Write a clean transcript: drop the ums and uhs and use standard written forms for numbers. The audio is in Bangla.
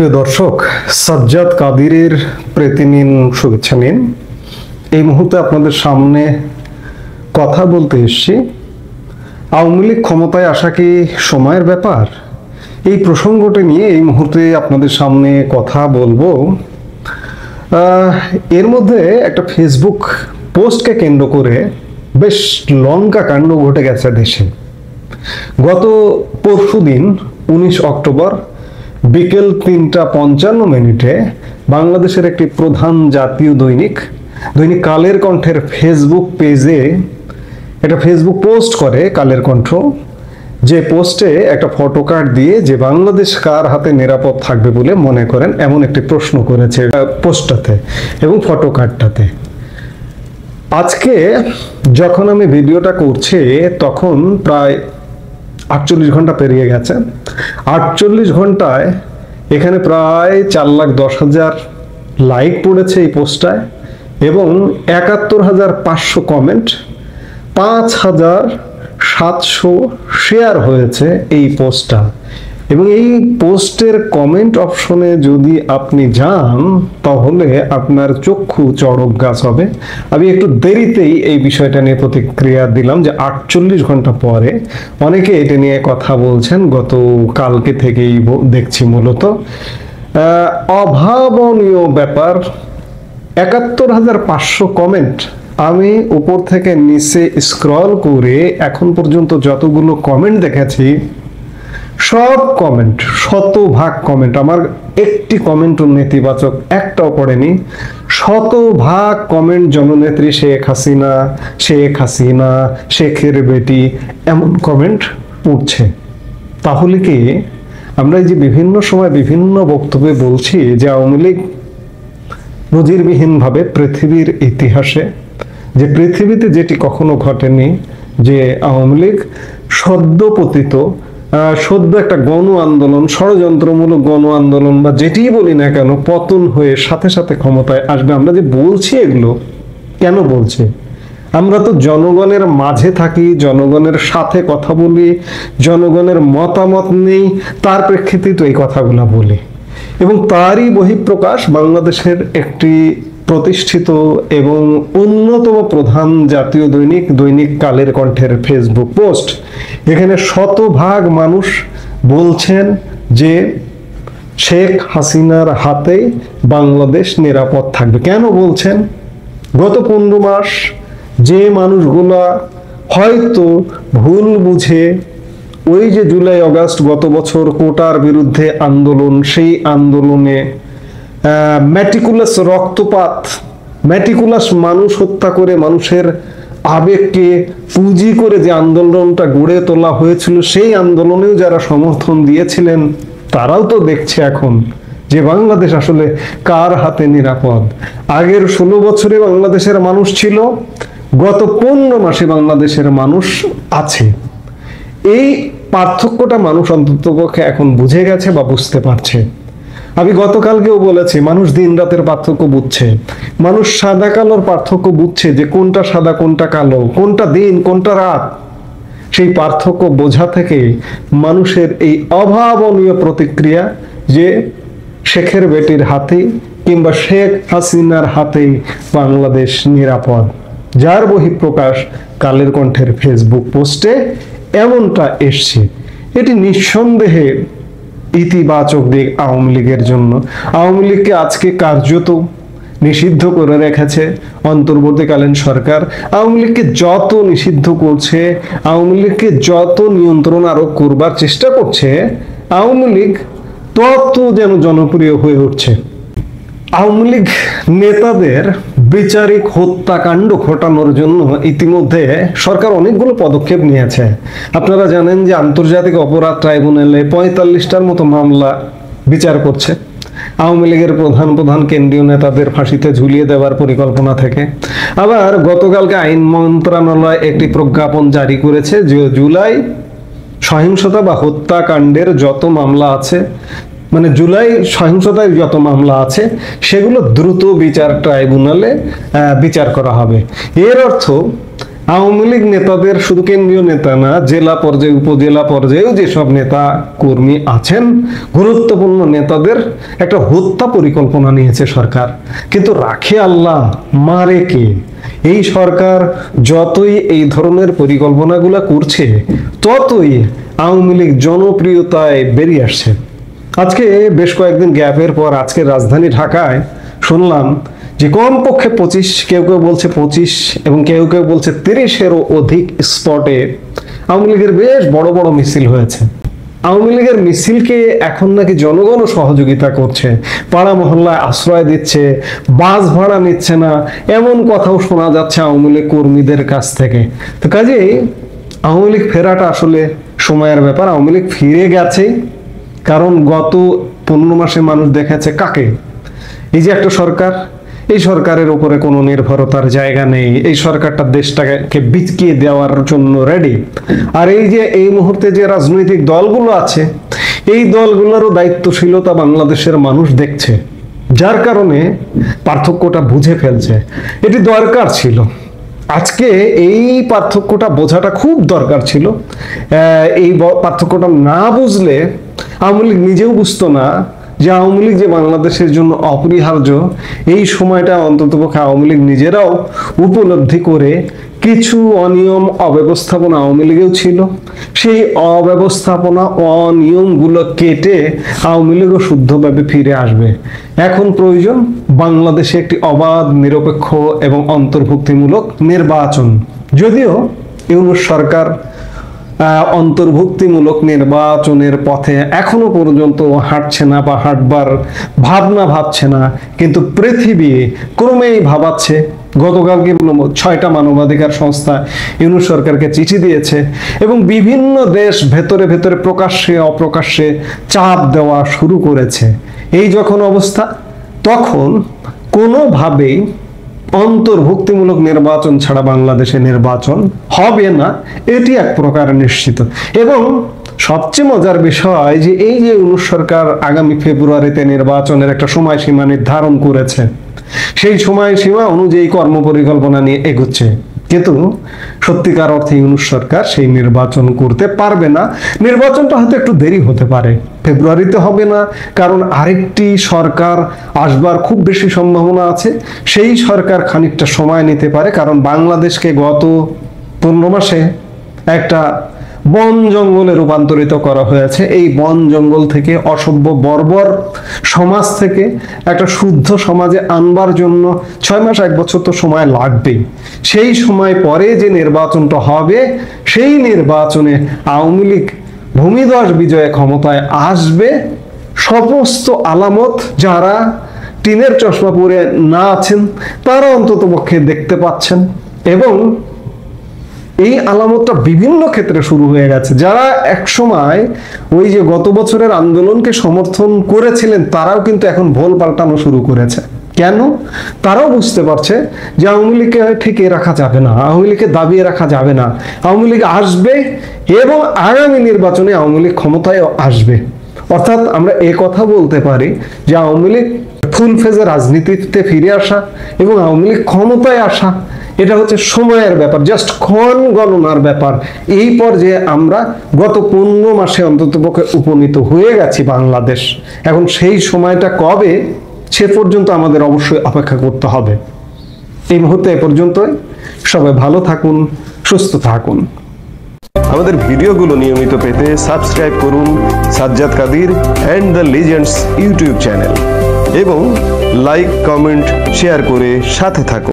প্রিয় দর্শক, সাজ্জাদ কাদিরের প্রীতি নিন, শুভেচ্ছা নিন। এই মুহূর্তে আপনাদের সামনে কথা বলতে এসেছি। আওয়ামী লীগ ক্ষমতায় আসা কি সময়ের ব্যাপার? এই প্রসঙ্গটি নিয়ে এই মুহূর্তে আপনাদের সামনে কথা বলবো। এর মধ্যে একটা ফেসবুক পোস্টকে কেন্দ্র করে বেশ লঙ্কা কাণ্ড ঘটে গেছে দেশে। গত পরশুদিন 19 অক্টোবর বিকেল 3:55 বাংলাদেশের একটি প্রধান জাতীয় দৈনিক কালের কণ্ঠের ফেসবুক পেজে একটা ফেসবুক পোস্ট করে কালের কণ্ঠ, যে পোস্টে একটা ফটো কার্ড দিয়ে যে বাংলাদেশ কার হাতে নিরাপদ থাকবে বলে মনে করেন এমন একটি প্রশ্ন করেছে পোস্টটাতে এবং ফটো কার্ডটাতে। আজকে যখন আমি ভিডিওটা করছি তখন প্রায় 48 ঘন্টা পেরিয়ে গেছে। 48 ঘন্টায় এখানে প্রায় 4,10,000 লাইক পড়েছে এই পোস্টটায় এবং 71,500 কমেন্ট, 5,700 শেয়ার হয়েছে এই পোস্টটা। এবং এই পোস্টের কমেন্ট অপশনে যদি আপনি যান তাহলে আপনার চক্ষু চড়ক গাছ হবে। আমি একটু দেরিতেই এই বিষয়টা নিয়ে প্রতিক্রিয়া দিলাম যে 48 ঘন্টা পরে অনেকে এটা নিয়ে কথা বলছেন। গত কালকে থেকেই দেখছি মূলত অভাবনীয় ব্যাপার। 71,500 কমেন্ট। আমি উপর থেকে নিচে স্ক্রল করে এখন পর্যন্ত যতগুলো কমেন্ট দেখেছি সব কমেন্ট, 100% কমেন্ট, আমার একটি কমেন্টও নেতিবাচক একটাও পড়েনি। 100% কমেন্ট জননেত্রী শেখ হাসিনা, শেখের বেটি, এমন কমেন্ট পড়ছে। তাহলে কি আমরা এই যে বিভিন্ন সময় বিভিন্ন বক্তব্যে বলছি যে আওয়ামী লীগ নজিরবিহীনভাবে পৃথিবীর ইতিহাসে, যে পৃথিবীতে যেটি কখনো ঘটেনি, যে আওয়ামী লীগ সদ্য একটা গণ আন্দোলন, ষড়যন্ত্রমূলক গণ আন্দোলন বা যেটিই বলি না কেন, পতন হয়ে সাথে সাথে ক্ষমতায় আসবে। আমরা যে বলছি এগুলো কেন বলছি? আমরা তো জনগণের মাঝে থাকি, জনগণের সাথে কথা বলি, জনগণের মতামত নেই, তার প্রেক্ষিতে তো এই কথাগুলো বলি। এবং তারই বহিঃপ্রকাশ বাংলাদেশের একটি প্রতিষ্ঠিত এবং অন্যতম প্রধান জাতীয় দৈনিক কালের কণ্ঠের ফেসবুক পোস্ট। এখানে 100% মানুষ বলছেন যে শেখ হাসিনার হাতে বাংলাদেশ নিরাপদ থাকবে। কেন বলছেন? গত 15 মাস যে মানুষগুলা হয়তো ভুল বুঝে ওই যে জুলাই আগস্ট গত বছর কোটার বিরুদ্ধে আন্দোলন, সেই আন্দোলনে ম্যাটিকুলাস মানুষ হত্যা করে মানুষের আবেগকে পুঁজি করে যে আন্দোলনটা গড়ে তোলা হয়েছিল, সেই আন্দোলনেও যারা সমর্থন দিয়েছিলেন তারাও তো দেখছে এখন যে বাংলাদেশ আসলে কার হাতে নিরাপদ। আগের 16 বছরে বাংলাদেশের মানুষ ছিল, গত 15 মাসে বাংলাদেশের মানুষ আছে। এই পার্থক্যটা মানুষ অন্ততপক্ষে এখন বুঝে গেছে বা বুঝতে পারছে। আমি গতকালকেও বলেছি, মানুষ দিন রাতের পার্থক্য বুঝছে, মানুষ সাদা কালোর পার্থক্য বুঝছে, যে কোনটা সাদা কোনটা কালো, কোনটা দিন কোনটা রাত। সেই পার্থক্য বোঝা থেকে মানুষের এই অভাবনীয় প্রতিক্রিয়া যে শেখের বেটির হাতে কিংবা শেখ হাসিনার হাতে বাংলাদেশ নিরাপদ, যার বহিঃপ্রকাশ কালের কণ্ঠের ফেসবুক পোস্টে এমনটা এসছে। এটি নিঃসন্দেহে ইতিবাচক দিক আওয়ামী লীগের জন্য। আওয়ামী লীগকে আজকে কার্যত নিষিদ্ধ করে রেখেছে অন্তর্বর্তীকালীন সরকার। আওয়ামী লীগকে যত নিষিদ্ধ করছে, আওয়ামী লীগকে যত নিয়ন্ত্রণ আরোপ করবার চেষ্টা করছে, আওয়ামী লীগ তত যেন জনপ্রিয় হয়ে উঠছে। আওয়ামী লীগ নেতাদের বিচারিক হত্যাকাণ্ড ঘটানোর জন্য ইতিমধ্যে সরকার অনেকগুলো পদক্ষেপ নিয়েছে। আপনারা জানেন যে আন্তর্জাতিক অপরাধ ট্রাইব্যুনালে 45টার মতো মামলা বিচার করছে আওয়ামী লীগের প্রধান কেন্দ্রীয় নেতাদের ফাঁসিতে ঝুলিয়ে দেওয়ার পরিকল্পনা থেকে। আবার গতকালকে আইন মন্ত্রণালয় একটি প্রজ্ঞাপন জারি করেছে যে জুলাই সহিংসতা বা হত্যাকাণ্ডের যত মামলা আছে, মানে জুলাই সহিংসতায় যত মামলা আছে, সেগুলো দ্রুত বিচার ট্রাইব্যুনালে বিচার করা হবে। এর অর্থ আওয়ামী লীগ নেতাদের শুধু কেন্দ্রীয় নেতা না, জেলা পর্যায়ে উপজেলা পর্যায়েও যেসব নেতা কর্মী আছেন, গুরুত্বপূর্ণ নেতাদের একটা হত্যা পরিকল্পনা নিয়েছে সরকার। কিন্তু রাখে আল্লাহ, মারে কে? এই সরকার যতই এই ধরনের পরিকল্পনাগুলো করছে, ততই আওয়ামী লীগ জনপ্রিয়তায় বেরিয়ে আসছে। আজকে বেশ কয়েকদিন গ্যাপের পর আজকে রাজধানী ঢাকায় শুনলাম যে কমপক্ষে 25, কেউ কেউ বলছে 25 এবং কেউ কেউ বলছে 30-এরও অধিক স্পটে আওয়ামী লীগের বেশ বড় বড় মিছিল হয়েছে। আওয়ামী লীগের মিছিলকে এখন নাকি জনগণও সহযোগিতা করছে, পাড়া মহল্লায় আশ্রয় দিচ্ছে, বাস ভাড়া নিচ্ছে না, এমন কথাও শোনা যাচ্ছে আওয়ামী লীগ কর্মীদের কাছ থেকে। তো কাজেই আওয়ামী লীগ ফেরাটা আসলে সময়ের ব্যাপার। আওয়ামী লীগ ফিরে গেছে, কারণ গত 15 মাসে মানুষ দেখেছে কাকে? এই যে একটা সরকার, এই সরকারের উপরে কোনো নির্ভরতার জায়গা নেই, এই সরকারটা দেশটাকে বিচকিয়ে দেওয়ার জন্য রেডি। আর এই যে এই মুহূর্তে যে রাজনৈতিক দলগুলো আছে, এই দলগুলোরও দায়িত্বশীলতা বাংলাদেশের মানুষ দেখছে, যার কারণে পার্থক্যটা বুঝে ফেলছে। এটি দরকার ছিল, আজকে এই পার্থক্যটা বোঝাটা খুব দরকার ছিল। এই পার্থক্যটা না বুঝলে আওয়ামী লীগ নিজেও বুঝতো না যে আওয়ামী লীগ যে বাংলাদেশের জন্য অপরিহার্য। এই সময়টা অন্ততপক্ষে আওয়ামী লীগ নিজেরাও উপলব্ধি করে কিছু অনিয়ম অব্যবস্থাপনা আওয়ামী লীগেও ছিল, সেই অব্যবস্থাপনা অনিয়মগুলো কেটে আওয়ামী লীগও শুদ্ধভাবে ফিরে আসবে। এখন প্রয়োজন বাংলাদেশে একটি অবাধ, নিরপেক্ষ এবং অন্তর্ভুক্তিমূলক নির্বাচন। যদিও ইউনূস সরকার অন্তর্ভুক্তিমূলক নির্বাচনের পথে এখনো পর্যন্ত হাঁটছে না বা হাঁটবার ভাবনা ভাবছে না, কিন্তু পৃথিবী ক্রমেই ভাবাচ্ছে। গতকালকে 6টা মানবাধিকার সংস্থা ইউনূস সরকারকে চিঠি দিয়েছে এবং বিভিন্ন দেশ ভেতরে ভেতরে প্রকাশ্যে অপ্রকাশ্যে চাপ দেওয়া শুরু করেছে। এই যখন অবস্থা, তখন কোনোভাবেই অন্তর্ভুক্তিমূলক নির্বাচন ছাড়া বাংলাদেশে নির্বাচন হবে না, এটি এক প্রকার নিশ্চিত। এবং সবচেয়ে মজার বিষয় যে এই যে ইউনূস সরকার আগামী ফেব্রুয়ারিতে নির্বাচনের একটা সময়সীমা নির্ধারণ করেছে, সেই সময়সীমা অনুযায়ী কর্মপরিকল্পনা নিয়ে এগোচ্ছে, কিন্তু সত্যিকার অর্থে ইউনূস সরকার সেই নির্বাচন করতে পারবে না। নির্বাচনটা হয়তো একটু দেরি হতে পারে, ফেব্রুয়ারিতে হবে না, কারণ আরেকটি সরকার আসবার খুব বেশি সম্ভাবনা আছে। সেই সরকার খানিকটা সময় নিতে পারে, কারণ বাংলাদেশকে গত 15 মাসে একটা বন জঙ্গলে রূপান্তরিত করা হয়েছে। এই বন জঙ্গল থেকে, অসভ্য বর্বর সমাজ থেকে একটা শুদ্ধ সমাজে আনবার জন্য 6 মাস 1 বছর তো সময় লাগবেই। সেই সময় পরে যে নির্বাচনটা হবে, সেই নির্বাচনে আওয়ামী লীগ ভূমিধস বিজয়ে ক্ষমতায় আসবে। সমস্ত আলামত যারা টিনের চশমা পরে না আছেন তারা অন্তত পক্ষে দেখতে পাচ্ছেন, এবং এই আলামতটা বিভিন্ন ক্ষেত্রে শুরু হয়ে গেছে। যারা একসময় ওই যে গত বছরের আন্দোলনকে সমর্থন করেছিলেন, তারাও কিন্তু এখন ভোল পাল্টানো শুরু করেছে। কেন? তারাও বুঝতে পারছে যে আওয়ামী লীগকে ঠেকিয়ে রাখা যাবে না, আওয়ামী লীগকে দাবিয়ে রাখা যাবে না, আওয়ামী লীগ আসবে এবং আগামী নির্বাচনে আওয়ামী লীগ ক্ষমতায় আসবে। অর্থাৎ আমরা এ কথা বলতে পারি যে আওয়ামী লীগ ফুল ফেজে রাজনীতিতে ফিরে আসা এবং আওয়ামী লীগ ক্ষমতায় আসা, এটা হচ্ছে সময়ের ব্যাপার, জাস্ট ক্ষণ গণনার ব্যাপার। এই পর্যায়ে আমরা গত 15 মাসে অন্ততপক্ষে উপনীত হয়ে গেছি বাংলাদেশ। এখন সেই সময়টা কবে, সে পর্যন্ত আমাদের অবশ্যই অপেক্ষা করতে হবে। এই মুহূর্তে এ পর্যন্তই। সবাই ভালো থাকুন, সুস্থ থাকুন। আমাদের ভিডিওগুলো নিয়মিত পেতে সাবস্ক্রাইব করুন Sajjad Kadir and the legends YouTube channel এবং লাইক, কমেন্ট, শেয়ার করে সাথে থাকুন।